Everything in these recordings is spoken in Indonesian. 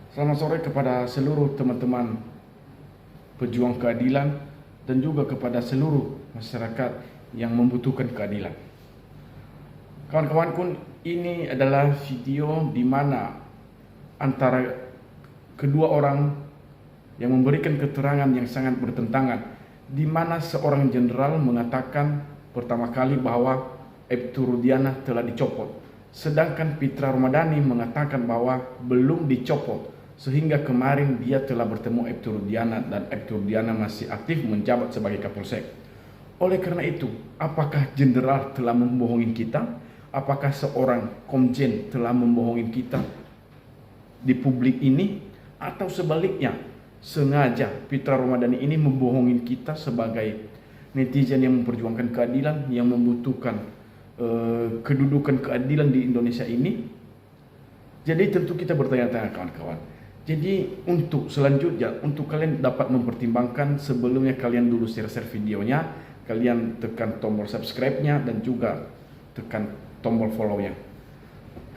Selamat sore kepada seluruh teman-teman pejuang keadilan dan juga kepada seluruh masyarakat yang membutuhkan keadilan. Kawan-kawanku, ini adalah video di mana antara kedua orang yang memberikan keterangan yang sangat bertentangan, di mana seorang jenderal mengatakan pertama kali bahwa Aibtu Rudiana telah dicopot, sedangkan Pitra Ramadhani mengatakan bahwa belum dicopot, sehingga kemarin dia telah bertemu Aibtu Rudiana dan Aibtu Rudiana masih aktif menjabat sebagai Kapolsek. Oleh karena itu, apakah jenderal telah membohongi kita? Apakah seorang komjen telah membohongi kita di publik ini? Atau sebaliknya, sengaja Pitra Ramadhani ini membohongi kita sebagai netizen yang memperjuangkan keadilan, yang membutuhkan kedudukan keadilan di Indonesia ini? Jadi tentu kita bertanya-tanya, kawan-kawan. Jadi untuk selanjutnya, untuk kalian dapat mempertimbangkan, sebelumnya kalian dulu share videonya, kalian tekan tombol subscribe-nya dan juga tekan tombol follow-nya.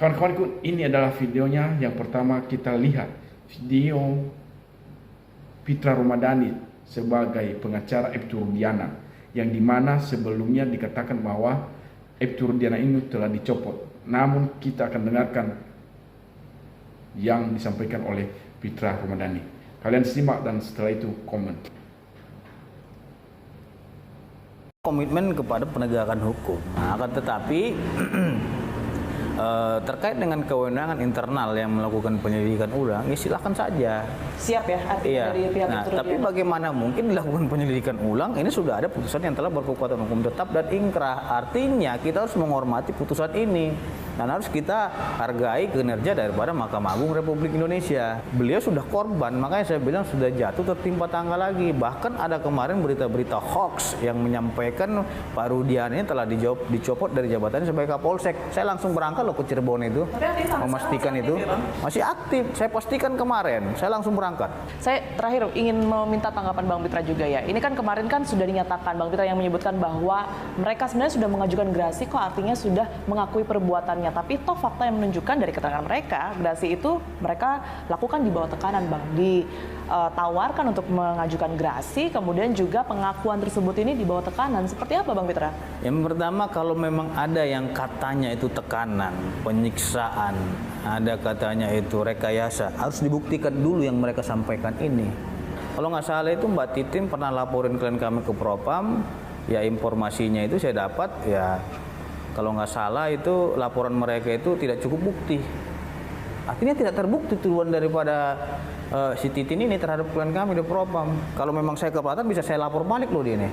Kawan-kawanku, ini adalah videonya. Yang pertama kita lihat video Pitra Ramadhani sebagai pengacara Aibtu Rudiana, yang dimana sebelumnya dikatakan bahwa Aibtu Rudiana ini telah dicopot. Namun kita akan dengarkan yang disampaikan oleh Pitra Ramadhani. Kalian simak dan setelah itu komen. Komitmen kepada penegakan hukum. Nah, akan tetapi terkait dengan kewenangan internal yang melakukan penyelidikan ulang, ya silakan saja. Siap ya, artinya dari pihak Nah, tapi bagaimana mungkin dilakukan penyelidikan ulang? Ini sudah ada putusan yang telah berkekuatan hukum tetap dan ingkrah. Artinya kita harus menghormati putusan ini dan harus kita hargai kinerja daripada Mahkamah Agung Republik Indonesia. Beliau sudah korban, makanya saya bilang sudah jatuh tertimpa tangga lagi. Bahkan ada kemarin berita-berita hoax yang menyampaikan Pak Rudiana ini telah dicopot dari jabatannya sebagai Kapolsek. Saya langsung berangkat loh ke Cirebon itu, memastikan itu masih aktif. Saya pastikan kemarin, saya langsung berangkat. Saya terakhir ingin meminta tanggapan Bang Pitra juga ya. Ini kan kemarin kan sudah dinyatakan Bang Pitra yang menyebutkan bahwa mereka sebenarnya sudah mengajukan gerasi, kok artinya sudah mengakui perbuatannya. Tapi toh fakta yang menunjukkan dari keterangan mereka, gerasi itu mereka lakukan di bawah tekanan, Bang. Ditawarkan untuk mengajukan gerasi, kemudian juga pengakuan tersebut ini di bawah tekanan. Seperti apa Bang Pitra? Yang pertama, kalau memang ada yang katanya itu tekanan, penyiksaan, ada katanya itu rekayasa, harus dibuktikan dulu yang mereka sampaikan ini. Kalau nggak salah itu Mbak Titin pernah laporin klien kami ke Propam, ya informasinya itu saya dapat, ya kalau nggak salah itu laporan mereka itu tidak cukup bukti. Artinya tidak terbukti tuduhan daripada si Titin ini terhadap klien kami di Propam. Kalau memang saya keberatan bisa saya lapor balik loh dia ini.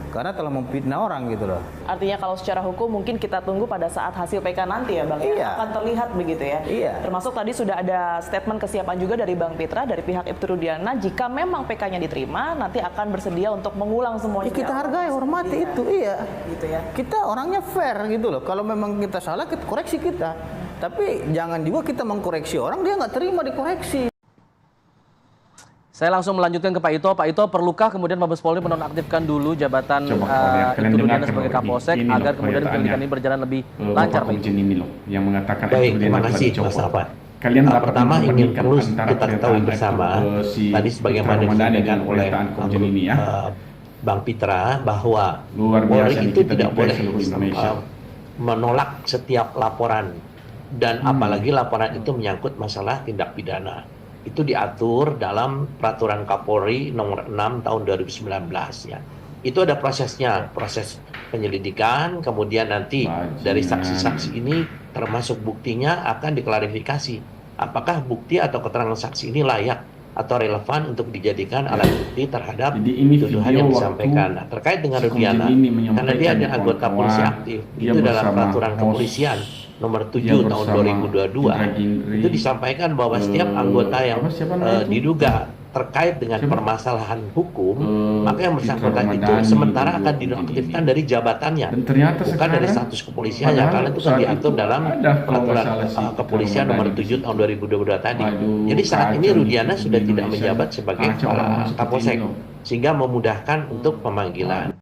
Karena telah memfitnah orang gitu loh. Artinya kalau secara hukum mungkin kita tunggu pada saat hasil PK nanti ya Bang, Iya. akan terlihat begitu ya. Iya. Termasuk tadi sudah ada statement kesiapan juga dari Bang Pitra dari pihak Aibtu Rudiana, jika memang PK-nya diterima nanti akan bersedia untuk mengulang semuanya. Kita hargai, hormati itu, iya. Gitu ya. Kita orangnya fair gitu loh. Kalau memang kita salah, kita koreksi kita. Tapi jangan juga kita mengkoreksi orang, dia nggak terima dikoreksi. Saya langsung melanjutkan ke Pak Ito. Pak Ito, perlukah kemudian Mabes Polri menonaktifkan dulu jabatan Aibtu Rudiana sebagai Kapolsek agar kemudian penyelidikan ini berjalan lebih lancar, Pak Ito? Ini loh, yang mengatakan Baik, terima kasih Mas Afan. Kalian Pertama ingin perlu kita ketahui bersama, tadi sebagaimana disampaikan oleh Bang Pitra, bahwa Polri itu tidak boleh menolak setiap laporan, dan apalagi laporan itu menyangkut masalah tindak pidana. Itu diatur dalam Peraturan Kapolri nomor 6 tahun 2019 ya. Itu ada prosesnya, proses penyelidikan, kemudian nanti dari saksi-saksi ini termasuk buktinya akan diklarifikasi. Apakah bukti atau keterangan saksi ini layak atau relevan untuk dijadikan alat bukti terhadap tuduhan yang disampaikan. Nah, terkait dengan Rudiana, karena dia ada anggota polisi aktif, itu dalam Peraturan Kepolisian nomor 7 tahun 2022 itu disampaikan bahwa setiap anggota yang diduga terkait dengan permasalahan hukum, maka yang bersangkutan itu sementara akan dinonaktifkan dari jabatannya, bukan dari status kepolisiannya, karena itu kan diatur dalam Peraturan Kepolisian nomor 7 tahun 2022 tadi. Jadi saat ini Rudiana sudah tidak menjabat sebagai kepala Kapolsek, sehingga memudahkan untuk pemanggilan.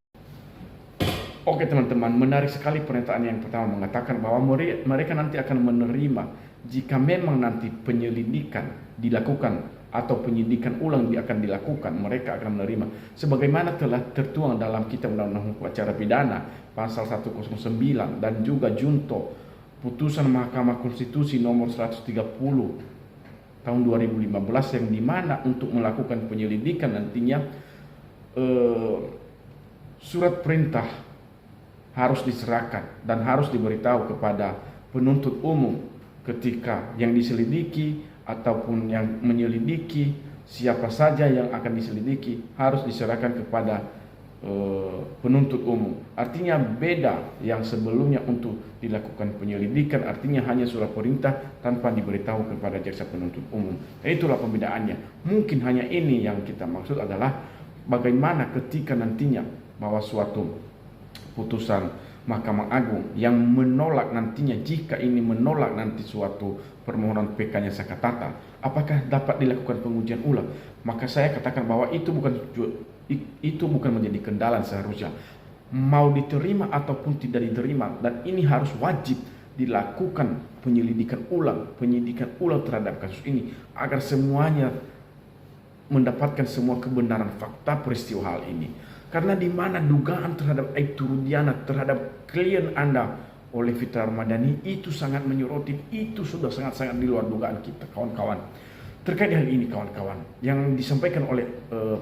Oke teman-teman, menarik sekali pernyataan yang pertama mengatakan bahwa mereka nanti akan menerima jika memang nanti penyelidikan dilakukan atau penyidikan ulang akan dilakukan, mereka akan menerima sebagaimana telah tertuang dalam Kitab Undang-Undang Hukum Acara Pidana pasal 109 dan juga junto putusan Mahkamah Konstitusi nomor 130 tahun 2015 yang dimana untuk melakukan penyelidikan nantinya surat perintah harus diserahkan dan harus diberitahu kepada penuntut umum ketika yang diselidiki ataupun yang menyelidiki, siapa saja yang akan diselidiki harus diserahkan kepada penuntut umum. Artinya beda yang sebelumnya untuk dilakukan penyelidikan, artinya hanya surat perintah tanpa diberitahu kepada jaksa penuntut umum. Itulah pembedaannya. Mungkin hanya ini yang kita maksud adalah bagaimana ketika nantinya bahwa suatu putusan Mahkamah Agung yang menolak nantinya, jika ini menolak nanti suatu permohonan PK-nya Sakatata, apakah dapat dilakukan pengujian ulang? Maka saya katakan bahwa itu bukan menjadi kendala seharusnya. Mau diterima ataupun tidak diterima, dan ini harus wajib dilakukan penyidikan ulang terhadap kasus ini agar semuanya mendapatkan semua kebenaran fakta peristiwa hal ini. Karena di mana dugaan terhadap Aibtu Rudiana terhadap klien Anda oleh Fitra Ramadhani itu sangat menyoroti, itu sudah sangat-sangat di luar dugaan kita, kawan-kawan. Terkait hal ini, kawan-kawan, yang disampaikan oleh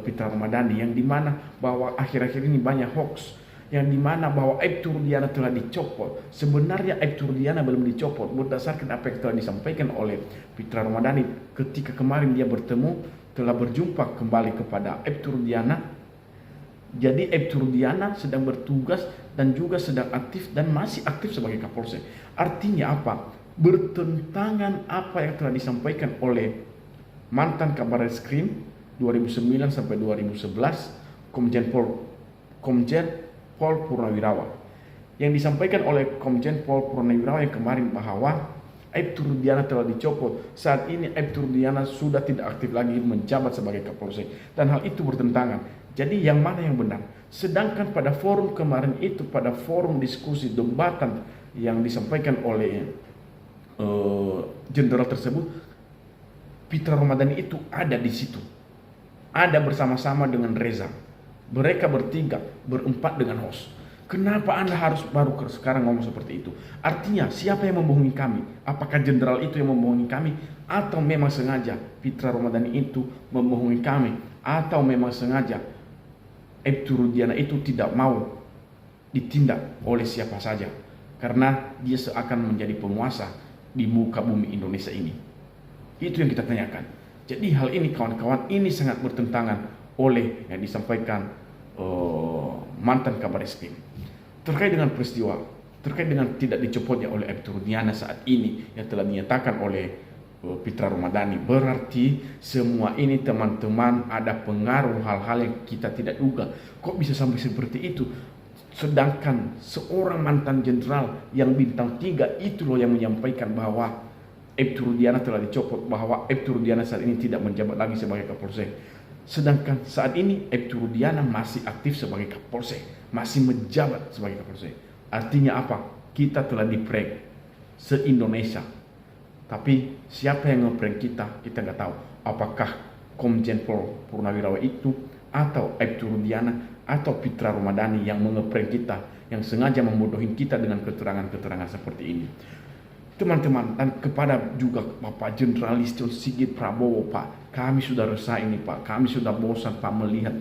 Fitra Ramadhani, yang dimana bahwa akhir-akhir ini banyak hoax, yang dimana bahwa Aibtu Rudiana telah dicopot. Sebenarnya Aibtu Rudiana belum dicopot berdasarkan apa yang telah disampaikan oleh Fitra Ramadhani ketika kemarin dia telah berjumpa kembali kepada Aibtu Rudiana. Jadi Aibtu Rudiana sedang bertugas dan juga sedang aktif dan masih aktif sebagai Kapolsek. Artinya apa? Bertentangan apa yang telah disampaikan oleh mantan Kabar Reskrim 2009 sampai 2011 Komjen Pol Purnawirawan. Yang disampaikan oleh Komjen Pol Purnawirawan yang kemarin bahwa Aibtu Rudiana telah dicopot. Saat ini Aibtu Rudiana sudah tidak aktif lagi menjabat sebagai Kapolsek, dan hal itu bertentangan. Jadi yang mana yang benar? Sedangkan pada forum kemarin itu, pada forum diskusi debatan yang disampaikan oleh jenderal tersebut, Fitra Ramadhani itu ada di situ, ada bersama-sama dengan Reza. Mereka bertiga, berempat dengan host. Kenapa Anda harus baru sekarang ngomong seperti itu? Artinya siapa yang membohongi kami? Apakah jenderal itu yang membohongi kami? Atau memang sengaja Fitra Ramadhani itu membohongi kami? Atau memang sengaja Aibtu Rudiana itu tidak mau ditindak oleh siapa saja karena dia seakan menjadi penguasa di muka bumi Indonesia ini? Itu yang kita tanyakan. Jadi hal ini, kawan-kawan, ini sangat bertentangan oleh yang disampaikan mantan Kabar Reskrim terkait dengan peristiwa, terkait dengan tidak dicopotnya oleh Aibtu Rudiana saat ini yang telah dinyatakan oleh Fitra Ramadhani. Berarti semua ini, teman-teman, ada pengaruh hal-hal yang kita tidak duga. Kok bisa sampai seperti itu? Sedangkan seorang mantan jenderal yang bintang 3 itu loh yang menyampaikan bahwa Aibtu Rudiana telah dicopot, bahwa Aibtu Rudiana saat ini tidak menjabat lagi sebagai Kapolsek. Sedangkan saat ini Aibtu Rudiana masih aktif sebagai Kapolsek, masih menjabat sebagai Kapolsek. Artinya apa? Kita telah di-prank se-Indonesia. Tapi siapa yang nge-prank kita nggak tahu. Apakah Komjen Pol Purnawirawan itu, atau Aibtu Rudiana, atau Fitra Ramadhani yang nge-prank kita, yang sengaja membodohin kita dengan keterangan-keterangan seperti ini. Teman-teman, dan kepada juga Bapak Jenderal Listio Sigit Prabowo, Pak, kami sudah resah ini, Pak. Kami sudah bosan, Pak, melihat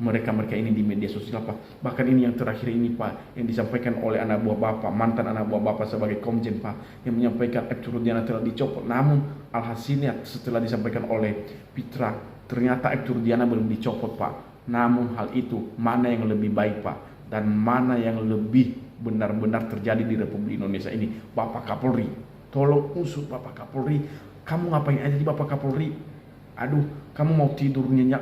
mereka ini di media sosial, Pak. Bahkan ini yang terakhir ini, Pak, yang disampaikan oleh anak buah Bapak, mantan anak buah Bapak sebagai Komjen, Pak, yang menyampaikan Aibtu Rudiana telah dicopot. Namun alhasilnya setelah disampaikan oleh Fitra, ternyata Aibtu Rudiana belum dicopot, Pak. Namun hal itu mana yang lebih baik, Pak, dan mana yang lebih benar-benar terjadi di Republik Indonesia ini? Bapak Kapolri, tolong usut, Bapak Kapolri. Kamu ngapain aja di Bapak Kapolri? Aduh, kamu mau tidur nyenyak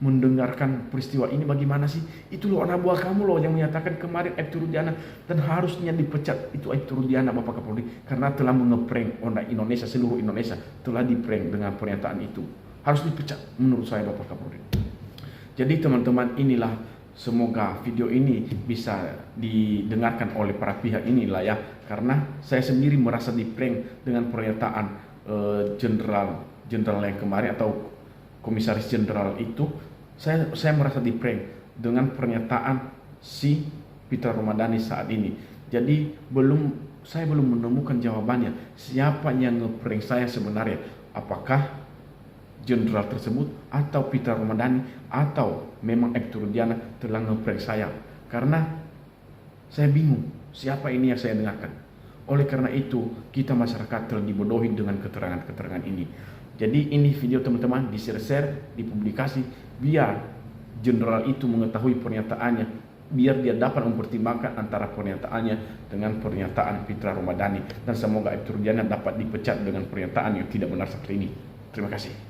mendengarkan peristiwa ini bagaimana sih? Itu loh anak buah kamu loh yang menyatakan kemarin Aibtu Rudiana, dan harusnya dipecat itu Aibtu Rudiana, Bapak Kapolri, karena telah mengeprank orang Indonesia, seluruh Indonesia telah diprank dengan pernyataan itu. Harus dipecat menurut saya, Bapak Kapolri. Jadi teman-teman, inilah, semoga video ini bisa didengarkan oleh para pihak inilah ya, karena saya sendiri merasa di-prank dengan pernyataan jenderal yang kemarin atau komisaris jenderal itu. Saya merasa di-prank dengan pernyataan si Peter Ramadhani saat ini. Jadi saya belum menemukan jawabannya siapa yang nge-prank saya sebenarnya, apakah jenderal tersebut atau Peter Ramadhani atau memang Ebtu Rudiana telah nge-prank saya, karena saya bingung siapa ini yang saya dengarkan. Oleh karena itu kita masyarakat telah dibodohi dengan keterangan-keterangan ini. Jadi ini video teman-teman di-share, dipublikasi biar jenderal itu mengetahui pernyataannya, biar dia dapat mempertimbangkan antara pernyataannya dengan pernyataan Peter Ramadhani, dan semoga Ebtu Rudiana dapat dipecat dengan pernyataan yang tidak benar seperti ini. Terima kasih.